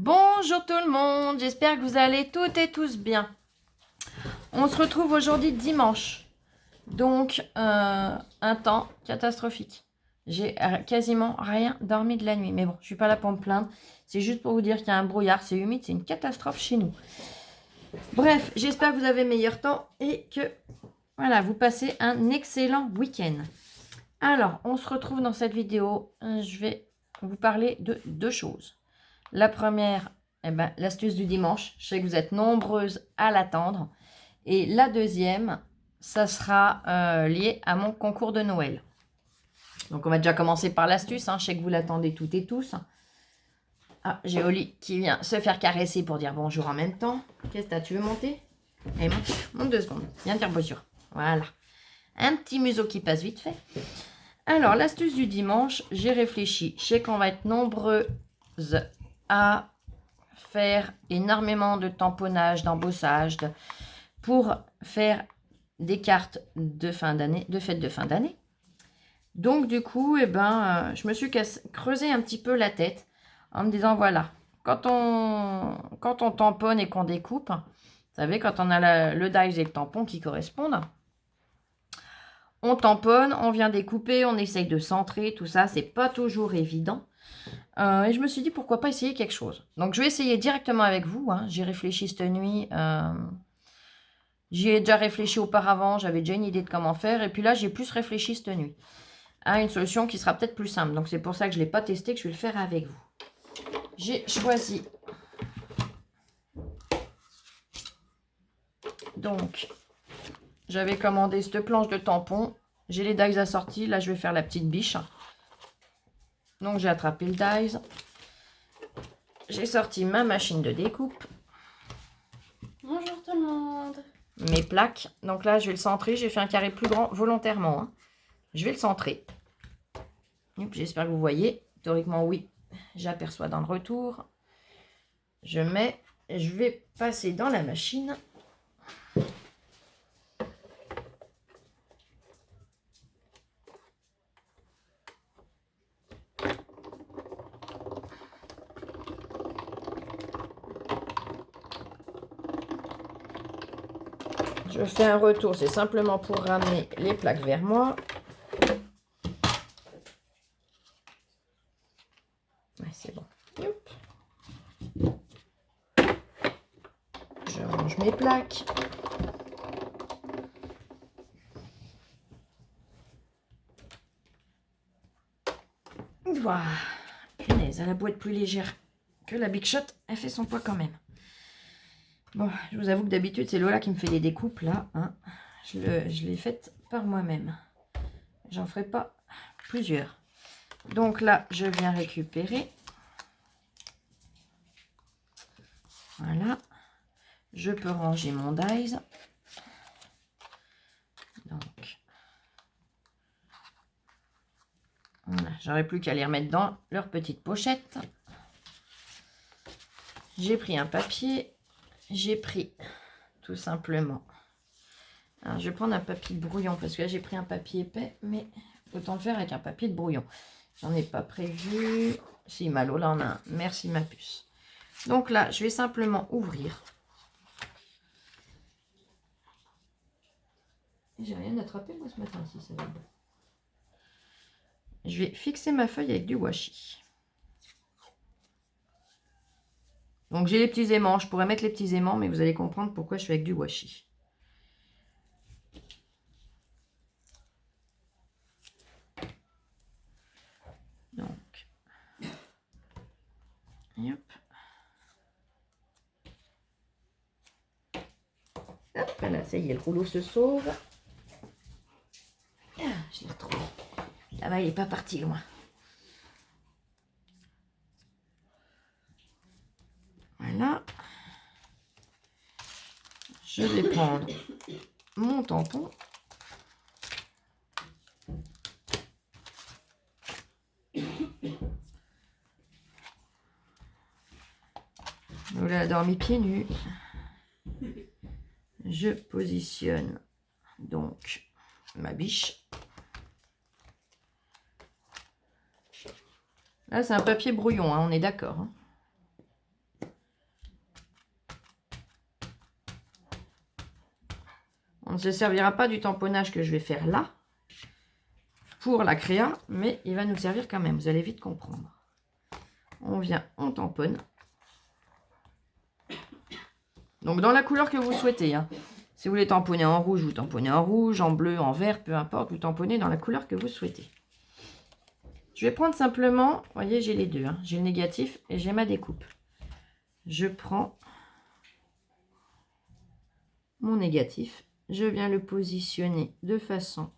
Bonjour tout le monde, j'espère que vous allez toutes et tous bien. On se retrouve aujourd'hui dimanche, donc un temps catastrophique. J'ai quasiment rien dormi de la nuit, mais bon, je suis pas là pour me plaindre. C'est juste pour vous dire qu'il y a un brouillard, c'est humide, c'est une catastrophe chez nous. Bref, j'espère que vous avez meilleur temps et que voilà, vous passez un excellent week-end. Alors, on se retrouve dans cette vidéo. Je vais vous parler de deux choses. La première, l'astuce du dimanche. Je sais que vous êtes nombreuses à l'attendre. Et la deuxième, ça sera lié à mon concours de Noël. Donc, on va déjà commencer par l'astuce. Je sais que vous l'attendez toutes et tous. Ah, j'ai Oli qui vient se faire caresser pour dire bonjour en même temps. Qu'est-ce que tu veux monter? Allez, monte 2 secondes. Viens dire bonjour. Voilà. Un petit museau qui passe vite fait. Alors, l'astuce du dimanche, j'ai réfléchi. Je sais qu'on va être nombreuses à faire énormément de tamponnage, d'embossage, pour faire des cartes de fin d'année, de fête de fin d'année. Donc, du coup, je me suis creusé un petit peu la tête en me disant, voilà, quand on tamponne et qu'on découpe, vous savez, quand on a le dies et le tampon qui correspondent, on tamponne, on vient découper, on essaye de centrer, tout ça, c'est pas toujours évident. Et je me suis dit, pourquoi pas essayer quelque chose. Donc, je vais essayer directement avec vous. J'ai réfléchi cette nuit. J'y ai déjà réfléchi auparavant. J'avais déjà une idée de comment faire. Et puis là, j'ai plus réfléchi cette nuit à une solution qui sera peut-être plus simple. Donc, c'est pour ça que je ne l'ai pas testé, que je vais le faire avec vous. J'ai choisi. Donc, j'avais commandé cette planche de tampon. J'ai les dies assortis. Là, je vais faire la petite biche. Donc, j'ai attrapé le dies. J'ai sorti ma machine de découpe. Bonjour tout le monde. Mes plaques. Donc là, je vais le centrer. J'ai fait un carré plus grand volontairement. Je vais le centrer. J'espère que vous voyez. Théoriquement, oui. J'aperçois dans le retour. Je vais passer dans la machine. Je fais un retour, c'est simplement pour ramener les plaques vers moi. Ouais, c'est bon. Youp. Je range mes plaques. Voilà. Punaise, elle a beau être plus légère que la Big Shot, elle fait son poids quand même. Bon, je vous avoue que d'habitude, c'est Lola qui me fait les découpes, là. Je l'ai faite par moi-même. J'en ferai pas plusieurs. Donc là, je viens récupérer. Voilà. Je peux ranger mon dies. Donc, voilà. J'aurais plus qu'à les remettre dans leur petite pochette. J'ai pris un papier. J'ai pris tout simplement. Alors, je vais prendre un papier de brouillon parce que là, j'ai pris un papier épais, mais autant le faire avec un papier de brouillon. J'en ai pas prévu. Si, Malo, là, on a un. Merci, ma puce. Donc là, je vais simplement ouvrir. J'ai rien attrapé, moi, ce matin, si ça va bien. Je vais fixer ma feuille avec du washi. Donc, j'ai les petits aimants. Je pourrais mettre les petits aimants, mais vous allez comprendre pourquoi je fais avec du washi. Donc, hop. Hop, voilà, ça y est, le rouleau se sauve. Ah, je l'ai retrouvé. Là-bas, il n'est pas parti loin. Voilà. Je vais prendre mon tampon. Lola a dormi pieds nus. Je positionne donc ma biche. Là, c'est un papier brouillon, on est d'accord. On ne se servira pas du tamponnage que je vais faire là pour la créa, mais il va nous servir quand même. Vous allez vite comprendre. On vient, on tamponne. Donc dans la couleur que vous souhaitez. Hein. Si vous voulez tamponner en rouge, vous tamponnez en rouge, en bleu, en vert, peu importe, vous tamponnez dans la couleur que vous souhaitez. Je vais prendre simplement, vous voyez, j'ai les deux. Hein. J'ai le négatif et j'ai ma découpe. Je prends mon négatif. Je viens le positionner de façon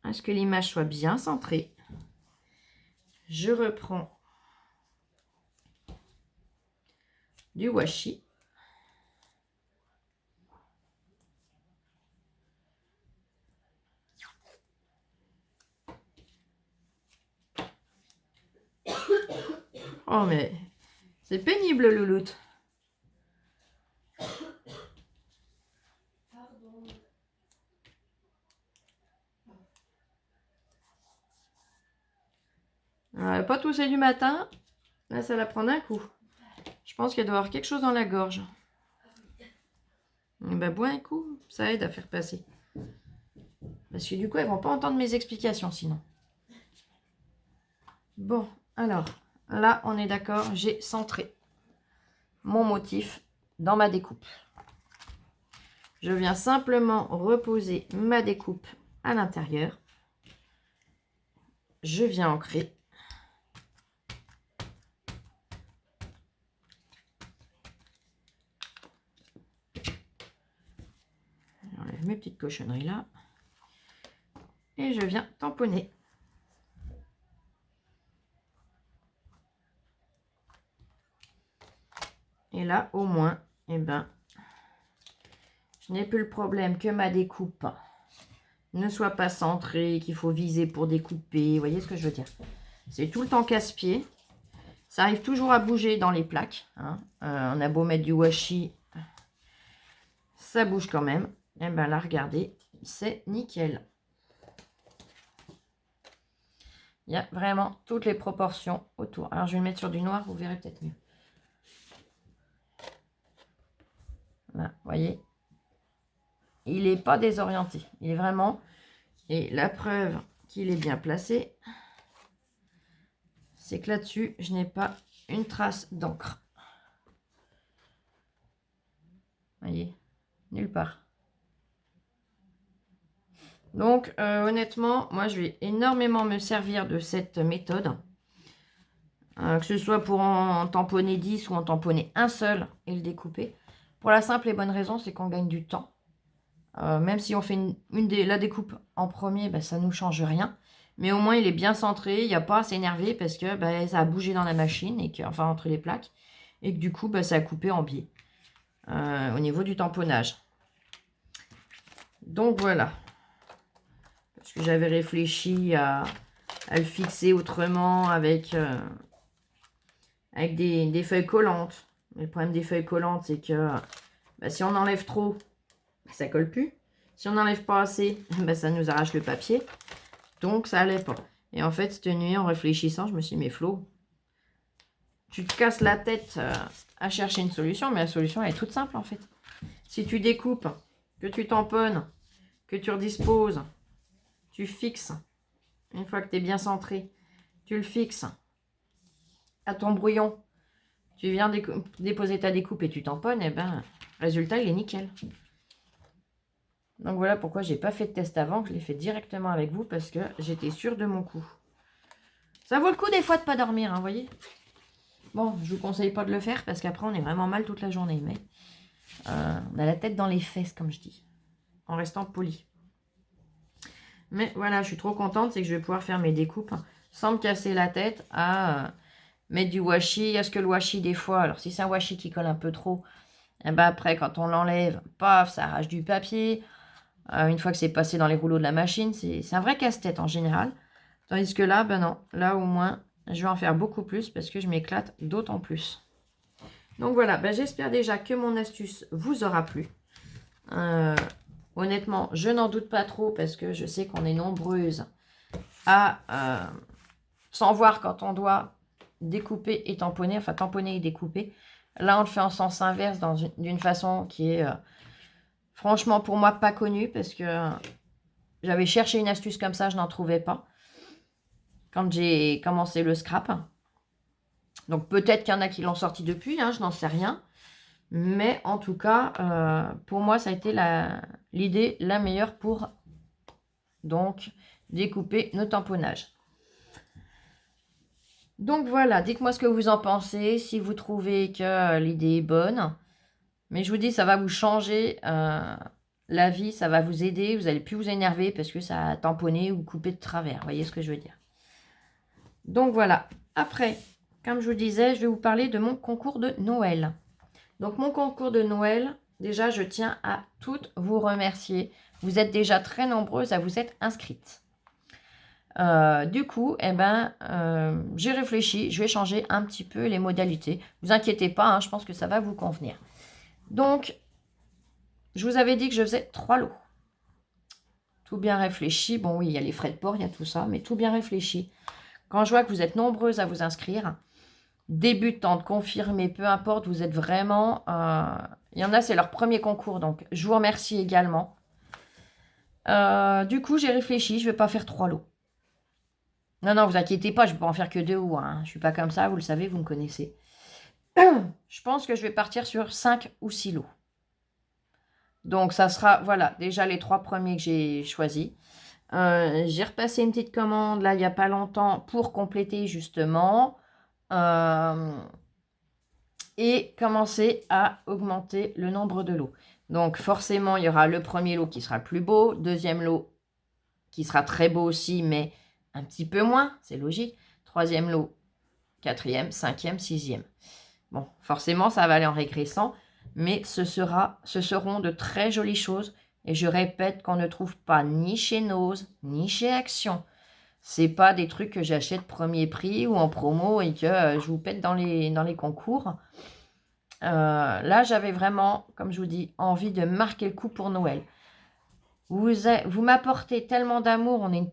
à ce que l'image soit bien centrée. Je reprends du washi. Oh mais c'est pénible, louloute. Pas tousser du matin. Là, ça la prend d'un coup. Je pense qu'elle doit avoir quelque chose dans la gorge. Ben, bois un coup, ça aide à faire passer. Parce que du coup, elles vont pas entendre mes explications sinon. Bon, alors, là, on est d'accord, j'ai centré mon motif dans ma découpe. Je viens simplement reposer ma découpe à l'intérieur. Je viens ancrer. J'enlève mes petites cochonneries là. Et je viens tamponner. Et là, au moins, eh ben, je n'ai plus le problème que ma découpe ne soit pas centrée, qu'il faut viser pour découper. Vous voyez ce que je veux dire? C'est tout le temps casse-pied. Ça arrive toujours à bouger dans les plaques. Hein. On a beau mettre du washi, ça bouge quand même. Et bien là, regardez, c'est nickel. Il y a vraiment toutes les proportions autour. Alors, je vais le mettre sur du noir, vous verrez peut-être mieux. Là, vous voyez, il n'est pas désorienté. Il est vraiment... Et la preuve qu'il est bien placé, c'est que là-dessus, je n'ai pas une trace d'encre. Vous voyez, nulle part. Donc, honnêtement, moi, je vais énormément me servir de cette méthode. Que ce soit pour en tamponner 10 ou en tamponner un seul et le découper. Pour la simple et bonne raison, c'est qu'on gagne du temps. Même si on fait la découpe en premier, ben, ça ne nous change rien. Mais au moins, il est bien centré. Il n'y a pas à s'énerver parce que ben, ça a bougé dans la machine, et que, enfin entre les plaques. Et que du coup, ben, ça a coupé en biais au niveau du tamponnage. Donc voilà. Parce que j'avais réfléchi à le fixer autrement avec des feuilles collantes. Mais le problème des feuilles collantes, c'est que ben, si on enlève trop, ça colle plus. Si on n'enlève pas assez, ben ça nous arrache le papier. Donc, ça allait pas. Et en fait, cette nuit, en réfléchissant, je me suis dit, mais Flo, tu te casses la tête à chercher une solution, mais la solution, elle est toute simple, en fait. Si tu découpes, que tu tamponnes, que tu redisposes, tu fixes, une fois que tu es bien centré, tu le fixes à ton brouillon, tu viens déposer ta découpe et tu tamponnes, et ben, résultat, il est nickel. Donc voilà pourquoi j'ai pas fait de test avant, que je l'ai fait directement avec vous, parce que j'étais sûre de mon coup. Ça vaut le coup des fois de pas dormir, hein, vous voyez. Bon, je vous conseille pas de le faire, parce qu'après on est vraiment mal toute la journée, mais on a la tête dans les fesses, comme je dis, en restant poli. Mais voilà, je suis trop contente, c'est que je vais pouvoir faire mes découpes sans me casser la tête à mettre du washi. Est-ce que le washi, des fois, alors si c'est un washi qui colle un peu trop, et ben après quand on l'enlève, paf, ça arrache du papier. Une fois que c'est passé dans les rouleaux de la machine, c'est un vrai casse-tête en général. Tandis que là, ben non, là au moins, je vais en faire beaucoup plus parce que je m'éclate d'autant plus. Donc voilà, ben j'espère déjà que mon astuce vous aura plu. Honnêtement, je n'en doute pas trop parce que je sais qu'on est nombreuses à s'en voir quand on doit découper et tamponner, enfin tamponner et découper. Là, on le fait en sens inverse d'une façon qui est Franchement, pour moi, pas connu parce que j'avais cherché une astuce comme ça, je n'en trouvais pas quand j'ai commencé le scrap. Donc peut-être qu'il y en a qui l'ont sorti depuis, hein, je n'en sais rien. Mais en tout cas, pour moi, ça a été l'idée la meilleure pour donc découper nos tamponnages. Donc voilà, dites-moi ce que vous en pensez, si vous trouvez que l'idée est bonne. Mais je vous dis, ça va vous changer la vie, ça va vous aider. Vous n'allez plus vous énerver parce que ça a tamponné ou coupé de travers. Vous voyez ce que je veux dire? Donc voilà. Après, comme je vous disais, je vais vous parler de mon concours de Noël. Donc mon concours de Noël, déjà, je tiens à toutes vous remercier. Vous êtes déjà très nombreuses à vous être inscrites. Du coup, j'ai réfléchi, je vais changer un petit peu les modalités. Vous inquiétez pas, hein, je pense que ça va vous convenir. Donc, je vous avais dit que je faisais 3 lots. Tout bien réfléchi. Bon, oui, il y a les frais de port, il y a tout ça, mais tout bien réfléchi. Quand je vois que vous êtes nombreuses à vous inscrire, débutantes, confirmées, peu importe, vous êtes vraiment... il y en a, c'est leur premier concours, donc je vous remercie également. Du coup, j'ai réfléchi, je ne vais pas faire 3 lots. Non, vous inquiétez pas, je ne vais pas en faire que 2 ou 1. Je ne suis pas comme ça, vous le savez, vous me connaissez. Je pense que je vais partir sur 5 ou 6 lots. Donc, ça sera, voilà, déjà les 3 premiers que j'ai choisis. J'ai repassé une petite commande, là, il n'y a pas longtemps, pour compléter, justement. Et commencer à augmenter le nombre de lots. Donc, forcément, il y aura le premier lot qui sera le plus beau, deuxième lot qui sera très beau aussi, mais un petit peu moins, c'est logique. Troisième lot, quatrième, cinquième, sixième. Bon, forcément, ça va aller en régressant, mais ce seront de très jolies choses. Et je répète qu'on ne trouve pas ni chez Nose, ni chez Action. C'est pas des trucs que j'achète premier prix ou en promo et que je vous pète dans les concours. Là, j'avais vraiment, comme je vous dis, envie de marquer le coup pour Noël. Vous m'apportez tellement d'amour, on est une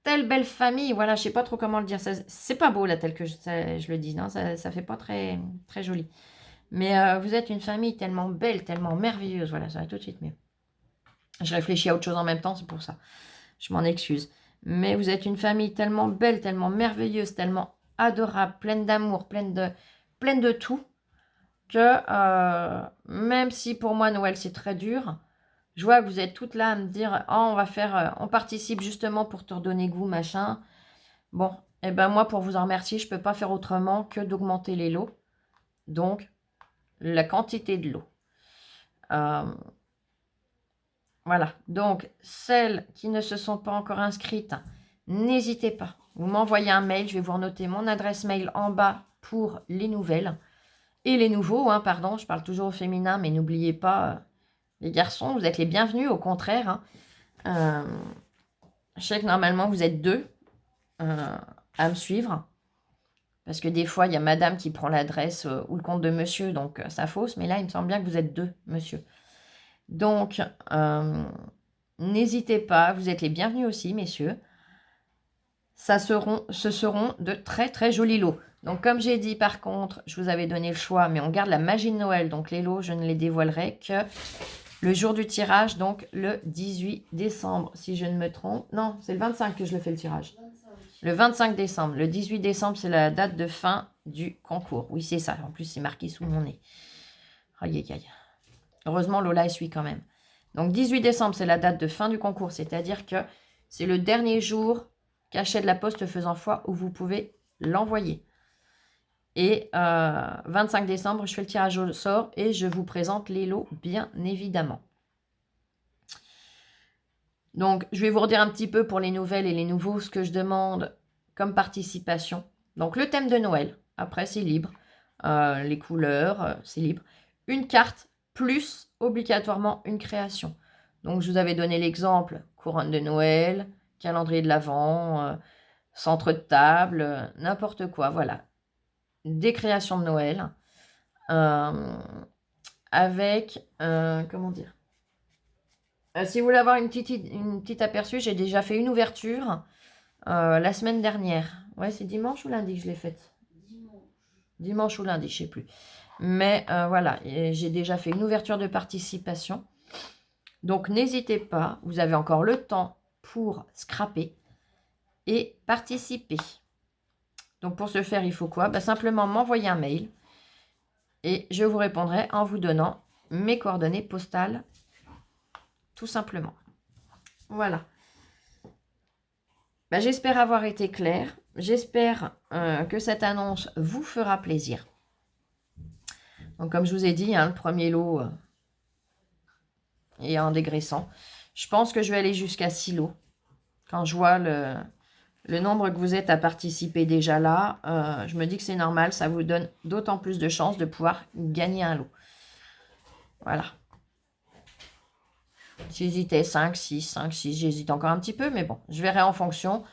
telle belle famille, voilà, je sais pas trop comment le dire. C'est pas beau là, tel que je le dis, non, ça fait pas très, très joli. Mais vous êtes une famille tellement belle, tellement merveilleuse, voilà, ça va tout de suite mieux. Je réfléchis à autre chose en même temps, c'est pour ça. Je m'en excuse. Mais vous êtes une famille tellement belle, tellement merveilleuse, tellement adorable, pleine d'amour, pleine de tout, que même si pour moi Noël c'est très dur, je vois que vous êtes toutes là à me dire oh, on participe justement pour te redonner goût, machin. Bon, et ben moi pour vous en remercier, je ne peux pas faire autrement que d'augmenter les lots. Donc, la quantité de l'eau. Voilà, donc celles qui ne se sont pas encore inscrites, n'hésitez pas. Vous m'envoyez un mail, je vais vous noter mon adresse mail en bas pour les nouvelles. Et les nouveaux, hein, pardon, je parle toujours au féminin, mais n'oubliez pas, les garçons, vous êtes les bienvenus, au contraire. Hein. Je sais que normalement, vous êtes 2 à me suivre. Parce que des fois, il y a madame qui prend l'adresse ou le compte de monsieur, donc ça fausse. Mais là, il me semble bien que vous êtes 2, monsieur. Donc, n'hésitez pas, vous êtes les bienvenus aussi, messieurs. Ce seront de très, très jolis lots. Donc, comme j'ai dit, par contre, je vous avais donné le choix, mais on garde la magie de Noël. Donc, les lots, je ne les dévoilerai que le jour du tirage, donc le 18 décembre, si je ne me trompe. Non, c'est le 25 que je le fais, le tirage. 25. Le 25 décembre. Le 18 décembre, c'est la date de fin du concours. Oui, c'est ça. En plus, c'est marqué sous mon nez. Aïe, aïe, aïe. Heureusement, Lola essuie quand même. Donc, 18 décembre, c'est la date de fin du concours. C'est-à-dire que c'est le dernier jour cachet de la poste faisant foi où vous pouvez l'envoyer. Et 25 décembre, je fais le tirage au sort et je vous présente les lots, bien évidemment. Donc, je vais vous redire un petit peu pour les nouvelles et les nouveaux ce que je demande comme participation. Donc, le thème de Noël. Après, c'est libre. Les couleurs, c'est libre. Une carte plus obligatoirement une création. Donc, je vous avais donné l'exemple couronne de Noël, calendrier de l'Avent, centre de table, n'importe quoi. Voilà. Des créations de Noël avec, comment dire, si vous voulez avoir une petite aperçu, j'ai déjà fait une ouverture la semaine dernière. Ouais, c'est dimanche ou lundi que je l'ai faite? Dimanche ou lundi, je ne sais plus. Mais voilà, j'ai déjà fait une ouverture de participation. Donc, n'hésitez pas, vous avez encore le temps pour scraper et participer. Donc, pour ce faire, il faut quoi? Simplement m'envoyer un mail et je vous répondrai en vous donnant mes coordonnées postales, tout simplement. Voilà. J'espère avoir été claire. J'espère que cette annonce vous fera plaisir. Donc, comme je vous ai dit, le premier lot est en dégraissant. Je pense que je vais aller jusqu'à 6 lots. Quand je vois le nombre que vous êtes à participer déjà là, je me dis que c'est normal. Ça vous donne d'autant plus de chances de pouvoir gagner un lot. Voilà. J'hésitais 5, 6, j'hésite encore un petit peu, mais bon, je verrai en fonction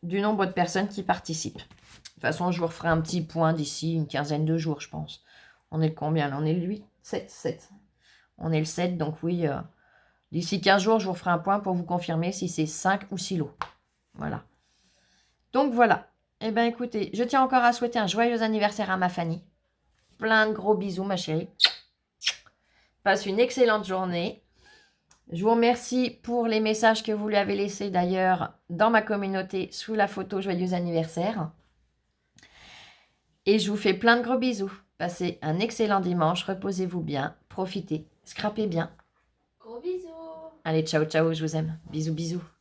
du nombre de personnes qui participent. De toute façon, je vous referai un petit point d'ici une quinzaine de jours, je pense. On est le combien là? On est le 8, 7. On est le 7, donc oui, d'ici 15 jours, je vous referai un point pour vous confirmer si c'est 5 ou 6 lots. Voilà. Donc voilà. Eh bien, écoutez, je tiens encore à souhaiter un joyeux anniversaire à ma Fanny. Plein de gros bisous, ma chérie. Passe une excellente journée. Je vous remercie pour les messages que vous lui avez laissés d'ailleurs dans ma communauté sous la photo joyeux anniversaire. Et je vous fais plein de gros bisous. Passez un excellent dimanche, reposez-vous bien, profitez, scrapez bien. Gros bisous. Allez, ciao, ciao, je vous aime. Bisous, bisous.